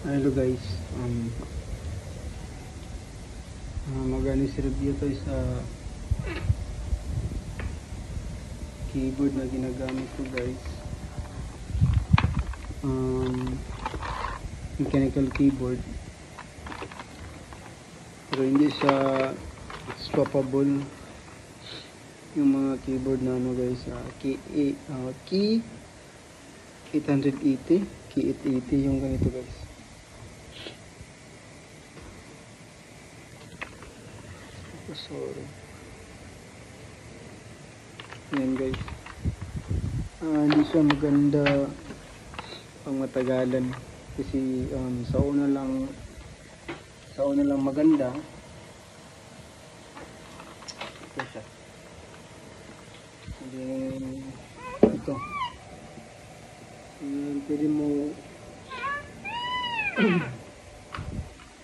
Hello guys, mag-anis review tayo sa keyboard na ginagamit ko guys. Mechanical keyboard, pero hindi siya swappable yung mga keyboard na ano guys. Key 880, key 880 yung ganito guys. Sorry. Yan guys. Hindi siya maganda pang matagalan kasi sa una lang maganda. Ito siya. And then ito. Pwede mo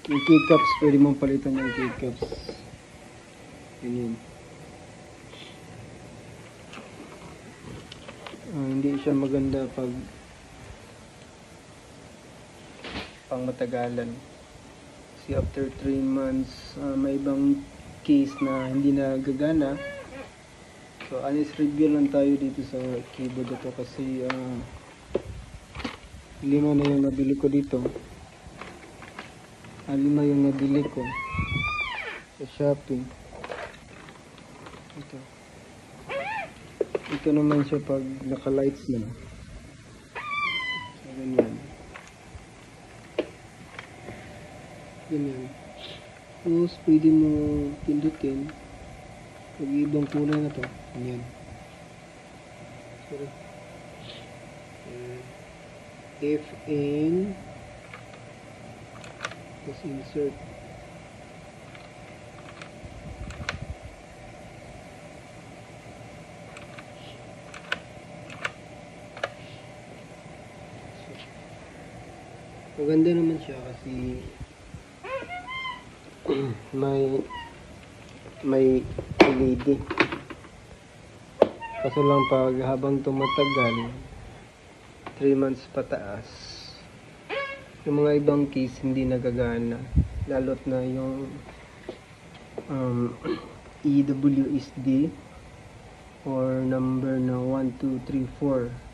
yung keycaps, pwede mo palitan yung keycaps. Ganyan. Hindi siya maganda pag pang matagalan kasi after 3 months may ibang case na hindi na gagana. So honest review lang tayo dito sa keyboard ito kasi 5 na yung nabili ko dito. 5 yung nabili ko sa Shopee. Ito naman siya pag naka-lights na. So, ganyan. Ganyan. Tapos, pwede mo pindutin pag ibang kulay na to. Ganyan. Sorry. FN. Tapos insert. Maganda naman siya kasi may LED. Kaso lang pag habang tumatagal 3 months pataas, yung mga ibang case hindi nagagana, lalot na yung EWSD or number na 1, 2, 3, 4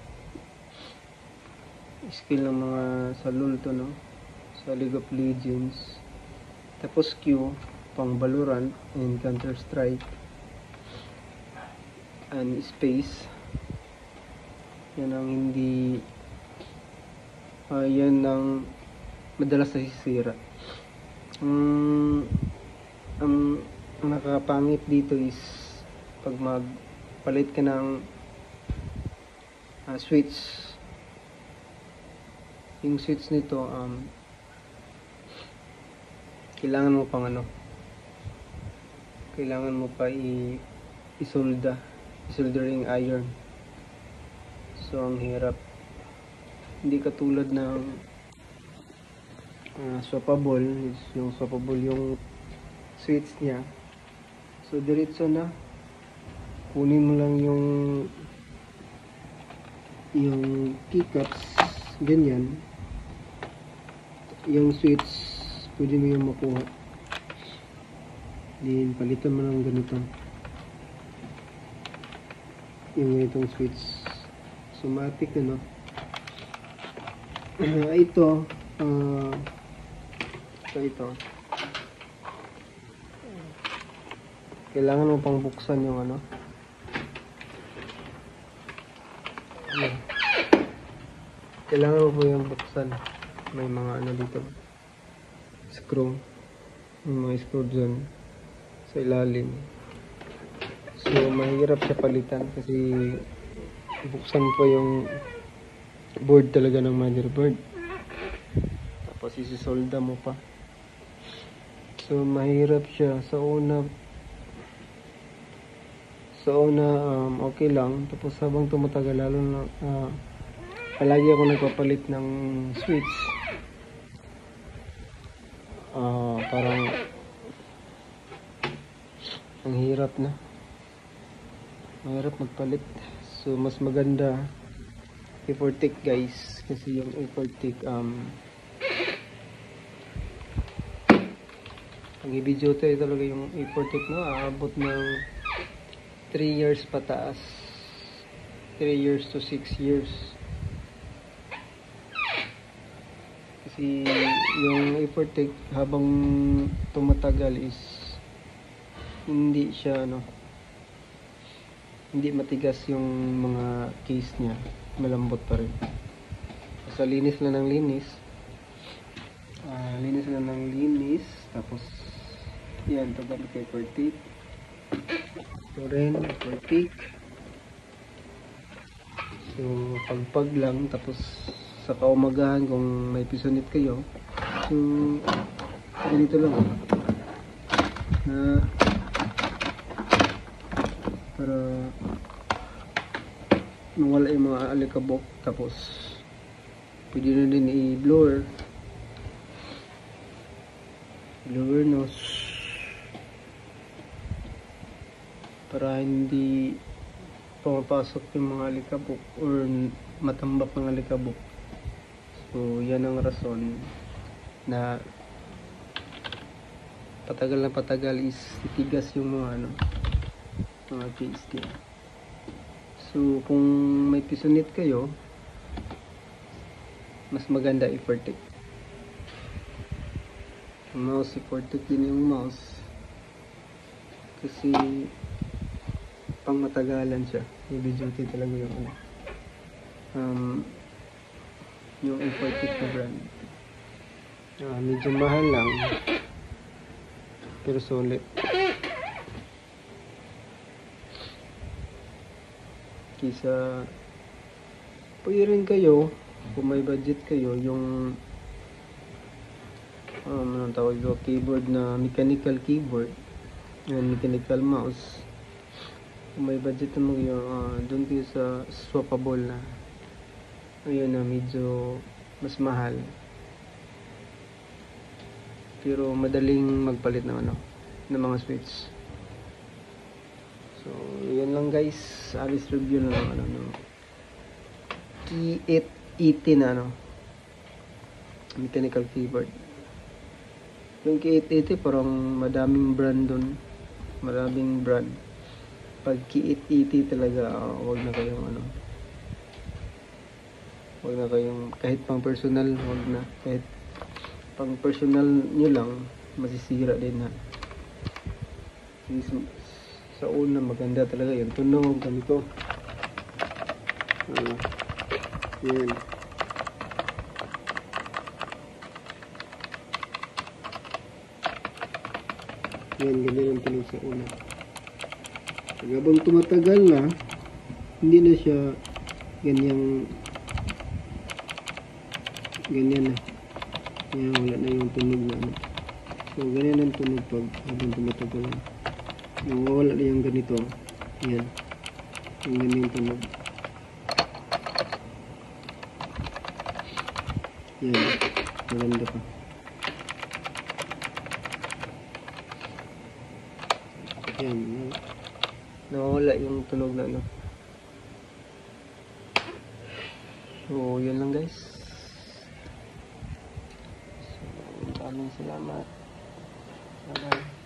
skill ng mga sa LoL to, no? Sa League of Legends. Tapos Q pang Valorant and Counter Strike, and space. Yan ang hindi yan ang madalas nasisira. Ang nakakapangit dito is pag magpalit ka ng switch. Yung switch nito kailangan mo pang kailangan mo pa soldering iron. So ang hirap, hindi katulad ng swappable. Yung swappable yung switch niya, so diretso na, kunin mo lang yung keycaps, ganyan. Yung switch pwede mo yung makuha, din palitan mo ng ganito yung ganitong switch, automatic ito ito kailangan mo pang buksan yung kailangan mo po yung buksan. May mga dito, screw, may mga screw dyan sa ilalim. So mahirap siya palitan kasi buksan po yung board talaga ng motherboard, tapos isisolda mo pa. So mahirap siya sa una okay lang, tapos habang tumatagal, lalo na palagi ako nagpapalit ng switch, parang ang hirap na, mahirap magpalit. So mas maganda Evertech guys, kasi yung Evertech Ang i-video to talaga yung i-protect, no? Aabot ng 3 years pataas. 3 years to 6 years. Kasi yung i-protect habang tumatagal is hindi siya hindi matigas yung mga case niya, malambot pa rin. So linis lang ng linis. Linis lang ng linis, tapos yan, ito gamit kay Pertic. Ito rin, Pertic. So pagpag lang, tapos sa kaumagahan kung may pisonit kayo, so ganito lang na para mawala yung mga alikabok. Tapos pwede na din i-blower nose para hindi pumapasok yung mga alikabok or matambak ng alikabok. So yan ang rason na patagal is titigas yung mga case niya. So kung may pisonit kayo, mas maganda i-protect. Mouse, i-protect din yung mouse kasi pang matagalan siya. Heavy duty talaga yung i-protect na brand. Medyo mahal lang pero sulit. Kisa pwede rin kayo kung may budget kayo yung anong tawag ito, keyboard na mechanical keyboard and mechanical mouse. Kung may budget naman kayo, doon kayo sa swappable na ayun na medyo mas mahal pero madaling magpalit ng ng mga switch. So yan lang guys, Alice review na ng Key880 na mechanical keyboard. Yung Key880 parang madaming brand dun, maraming brand. Pag Key880 talaga, wag na kayong wag na kayong, kahit pang personal, wag na, kahit pang personal nyo lang masisira din sa una maganda talaga yung tunog ganito. Yan. Yan, ganyan ang tunog sa una. Habang tumatagal na, hindi na siya ganyan na. Yan, wala na yung tunog na So, ganyan ang tunog pag habang tumatagal na. Nawawala na yung ganito. Yan. Yung ganyan yung tunog. Yan. Maganda pa. Yan. Nawawala yung tunog na So, yun lang guys. So, maraming salamat. Bye-bye.